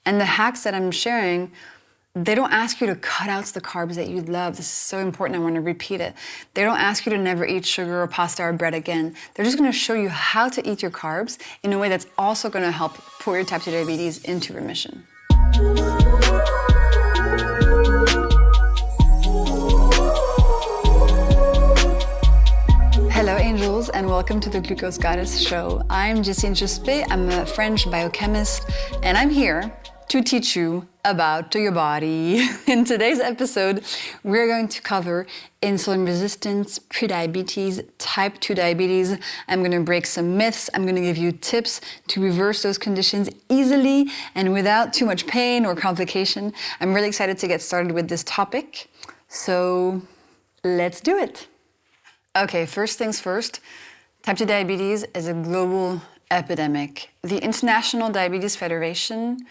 And the hacks that I'm sharing, they don't ask you to cut out the carbs that you love. This is so important, I want to repeat it. They don't ask you to never eat sugar or pasta or bread again. They're just going to show you how to eat your carbs in a way that's also going to help put your type 2 diabetes into remission. Hello angels, and welcome to the Glucose Goddess Show. I'm Justine Juspé, I'm a French biochemist, and I'm here to teach you about your body. In today's episode, we're going to cover insulin resistance, prediabetes, type 2 diabetes. I'm going to break some myths. I'm going to give you tips to reverse those conditions easily and without too much pain or complication. I'm really excited to get started with this topic. So let's do it. Okay, first things first, type 2 diabetes is a global epidemic. The International Diabetes Federation,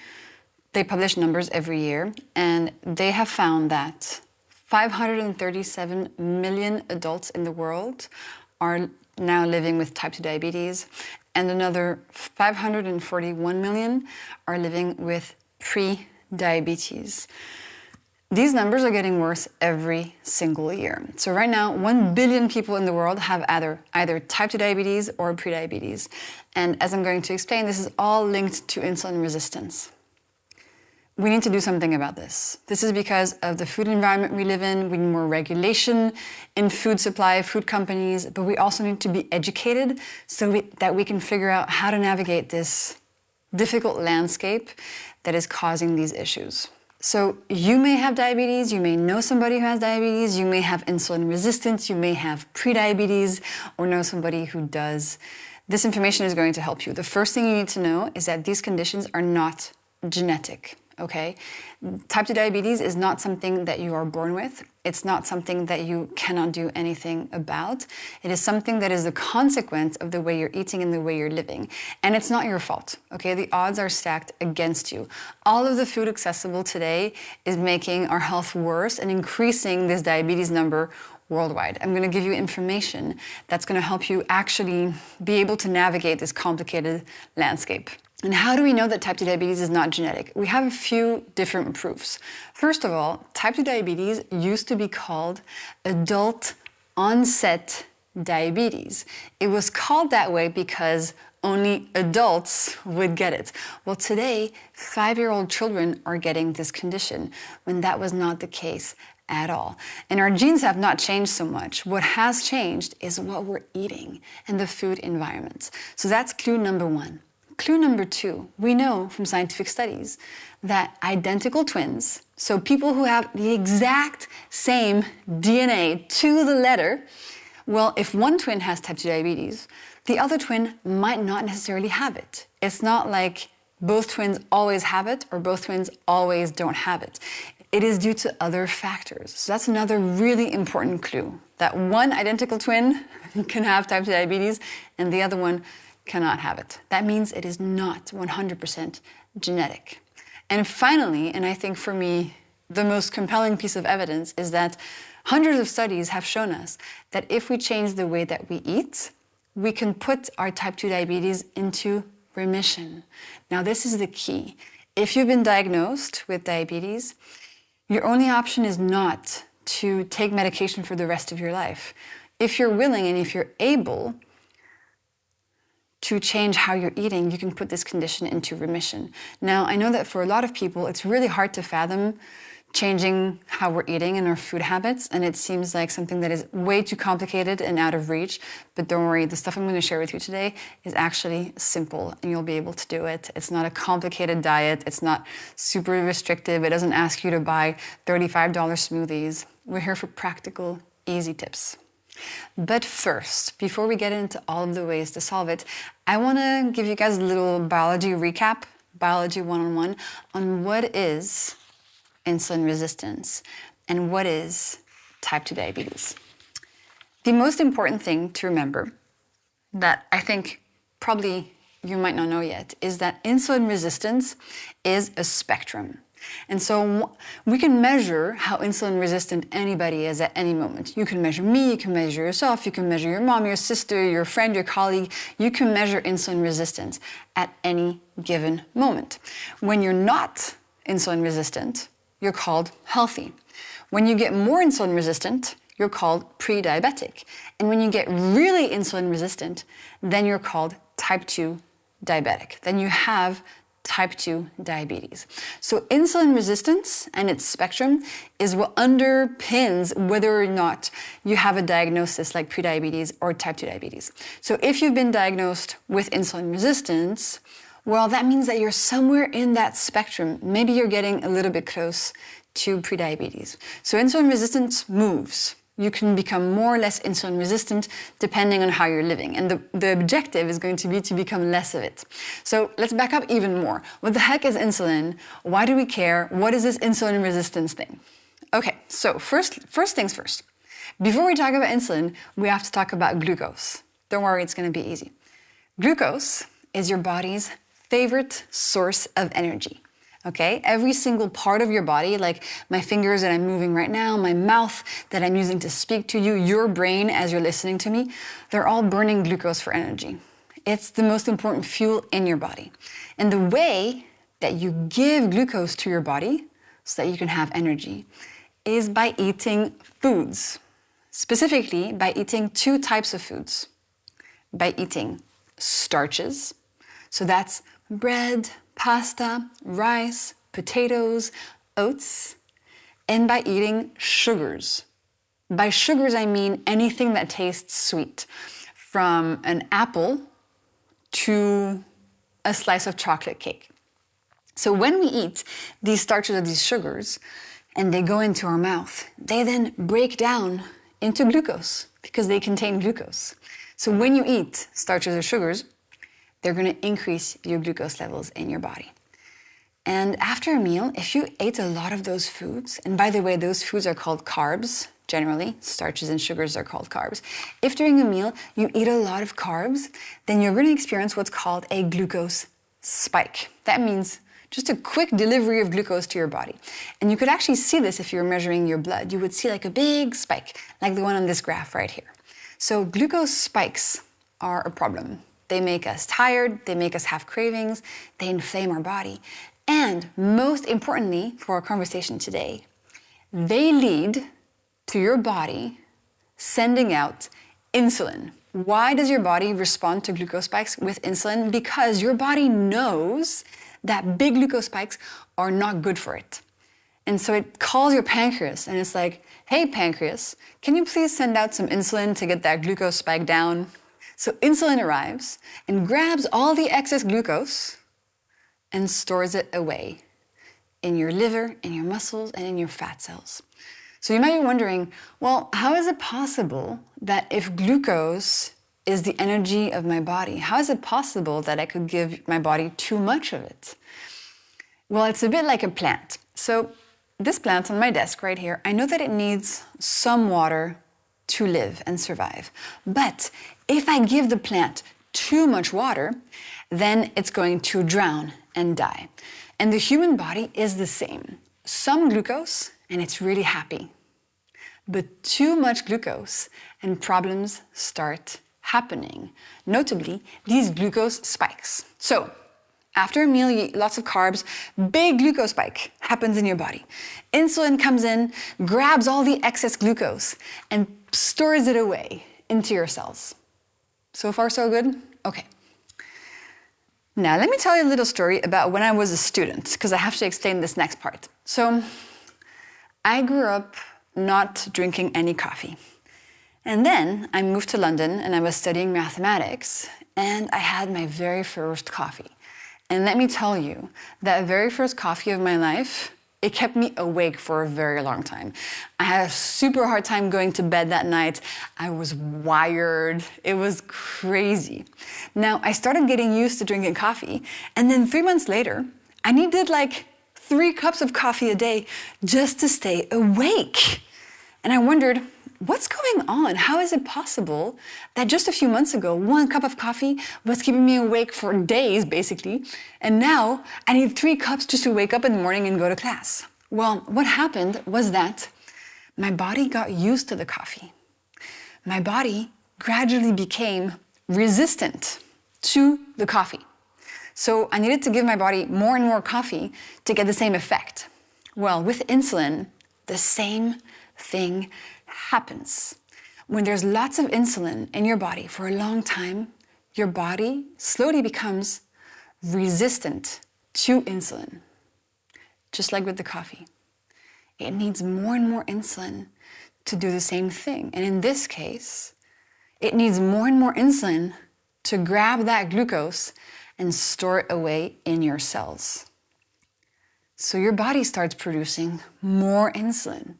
they publish numbers every year, and they have found that 537 million adults in the world are now living with type 2 diabetes, and another 541 million are living with pre-diabetes. These numbers are getting worse every single year. So right now, 1 billion people in the world have either type 2 diabetes or prediabetes. And as I'm going to explain, this is all linked to insulin resistance. We need to do something about this. This is because of the food environment we live in. We need more regulation in food supply, food companies, but we also need to be educated so that we can figure out how to navigate this difficult landscape that is causing these issues. So you may have diabetes, you may know somebody who has diabetes, you may have insulin resistance, you may have prediabetes, or know somebody who does. This information is going to help you. The first thing you need to know is that these conditions are not genetic. Okay? Type 2 diabetes is not something that you are born with. It's not something that you cannot do anything about. It is something that is the consequence of the way you're eating and the way you're living. And it's not your fault, okay? The odds are stacked against you. All of the food accessible today is making our health worse and increasing this diabetes number worldwide. I'm going to give you information that's going to help you actually be able to navigate this complicated landscape. And how do we know that type 2 diabetes is not genetic? We have a few different proofs. First of all, type 2 diabetes used to be called adult onset diabetes. It was called that way because only adults would get it. Well, today, 5-year-old children are getting this condition, when that was not the case at all. And our genes have not changed so much. What has changed is what we're eating and the food environment. So that's clue number one. Clue number two, we know from scientific studies that identical twins, so people who have the exact same DNA to the letter, well, if one twin has type 2 diabetes, the other twin might not necessarily have it. It's not like both twins always have it or both twins always don't have it. It is due to other factors. So that's another really important clue, that one identical twin can have type 2 diabetes and the other one cannot have it. That means it is not 100% genetic. And finally, and I think for me, the most compelling piece of evidence is that hundreds of studies have shown us that if we change the way that we eat, we can put our type 2 diabetes into remission. Now, this is the key. If you've been diagnosed with diabetes, your only option is not to take medication for the rest of your life. If you're willing and if you're able to change how you're eating, you can put this condition into remission. Now, I know that for a lot of people, it's really hard to fathom changing how we're eating and our food habits, and it seems like something that is way too complicated and out of reach, but don't worry, the stuff I'm going to share with you today is actually simple, and you'll be able to do it. It's not a complicated diet, it's not super restrictive, it doesn't ask you to buy $35 smoothies. We're here for practical, easy tips. But first, before we get into all of the ways to solve it, I want to give you guys a little biology recap, biology 101, on what is insulin resistance and what is type 2 diabetes. The most important thing to remember that I think probably you might not know yet is that insulin resistance is a spectrum. And so we can measure how insulin resistant anybody is at any moment. You can measure me, you can measure yourself, you can measure your mom, your sister, your friend, your colleague. You can measure insulin resistance at any given moment. When you're not insulin resistant, you're called healthy. When you get more insulin resistant, you're called pre-diabetic. And when you get really insulin resistant, then you're called type 2 diabetic. Then you have type 2 diabetes. So insulin resistance and its spectrum is what underpins whether or not you have a diagnosis like prediabetes or type 2 diabetes. So if you've been diagnosed with insulin resistance, well, that means that you're somewhere in that spectrum. Maybe you're getting a little bit close to prediabetes. So insulin resistance moves. You can become more or less insulin resistant depending on how you're living. And the objective is going to be to become less of it. So let's back up even more. What the heck is insulin? Why do we care? What is this insulin resistance thing? Okay, so first things first. Before we talk about insulin, we have to talk about glucose. Don't worry, it's going to be easy. Glucose is your body's favorite source of energy. Okay, every single part of your body, like my fingers that I'm moving right now, my mouth that I'm using to speak to you, your brain as you're listening to me, they're all burning glucose for energy. It's the most important fuel in your body. And the way that you give glucose to your body so that you can have energy is by eating foods. Specifically, by eating two types of foods. By eating starches, so that's bread, pasta, rice, potatoes, oats, and by eating sugars. By sugars, I mean anything that tastes sweet, from an apple to a slice of chocolate cake. So when we eat these starches or these sugars, and they go into our mouth, they then break down into glucose because they contain glucose. So when you eat starches or sugars, they're going to increase your glucose levels in your body. And after a meal, if you ate a lot of those foods, and by the way, those foods are called carbs, generally, starches and sugars are called carbs. If during a meal you eat a lot of carbs, then you're going to experience what's called a glucose spike. That means just a quick delivery of glucose to your body. And you could actually see this if you were measuring your blood. You would see like a big spike, like the one on this graph right here. So glucose spikes are a problem. They make us tired, they make us have cravings, they inflame our body. And most importantly, for our conversation today, they lead to your body sending out insulin. Why does your body respond to glucose spikes with insulin? Because your body knows that big glucose spikes are not good for it. And so it calls your pancreas and it's like, hey pancreas, can you please send out some insulin to get that glucose spike down? So insulin arrives and grabs all the excess glucose and stores it away in your liver, in your muscles, and in your fat cells. So you might be wondering, well, how is it possible that if glucose is the energy of my body, how is it possible that I could give my body too much of it? Well, it's a bit like a plant. So this plant on my desk right here, I know that it needs some water to live and survive. But if I give the plant too much water, then it's going to drown and die. And the human body is the same. Some glucose, and it's really happy. But too much glucose, and problems start happening. Notably, these glucose spikes. So, after a meal, you eat lots of carbs, big glucose spike happens in your body. Insulin comes in, grabs all the excess glucose, and stores it away into your cells. So far, so good? Okay. Now, let me tell you a little story about when I was a student, because I have to explain this next part. So, I grew up not drinking any coffee. And then I moved to London and I was studying mathematics, and I had my very first coffee. And let me tell you, that very first coffee of my life, it kept me awake for a very long time. I had a super hard time going to bed that night. I was wired. It was crazy. Now, I started getting used to drinking coffee, and then 3 months later, I needed like 3 cups of coffee a day just to stay awake. And I wondered, what's going on? How is it possible that just a few months ago, 1 cup of coffee was keeping me awake for days, basically, and now I need 3 cups just to wake up in the morning and go to class? Well, what happened was that my body got used to the coffee. My body gradually became resistant to the coffee. So I needed to give my body more and more coffee to get the same effect. Well, with insulin, the same thing happens. When there's lots of insulin in your body for a long time, your body slowly becomes resistant to insulin. Just like with the coffee. It needs more and more insulin to do the same thing. And in this case, it needs more and more insulin to grab that glucose and store it away in your cells. So your body starts producing more insulin.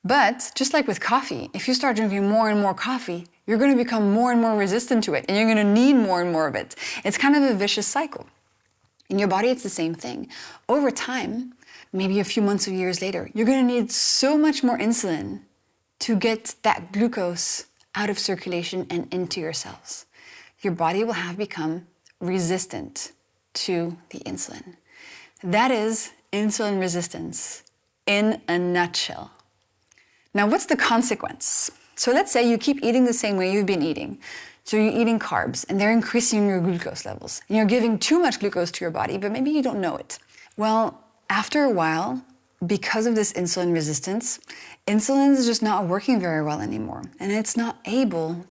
But just like with coffee, if you start drinking more and more coffee, you're going to become more and more resistant to it, and you're going to need more and more of it. It's kind of a vicious cycle. In your body, it's the same thing. Over time, maybe a few months or years later, you're going to need so much more insulin to get that glucose out of circulation and into your cells. Your body will have become resistant to the insulin. That is insulin resistance in a nutshell. Now, what's the consequence? So let's say you keep eating the same way you've been eating. So you're eating carbs and they're increasing your glucose levels. And you're giving too much glucose to your body, but maybe you don't know it. Well, after a while, because of this insulin resistance, insulin is just not working very well anymore. And it's not able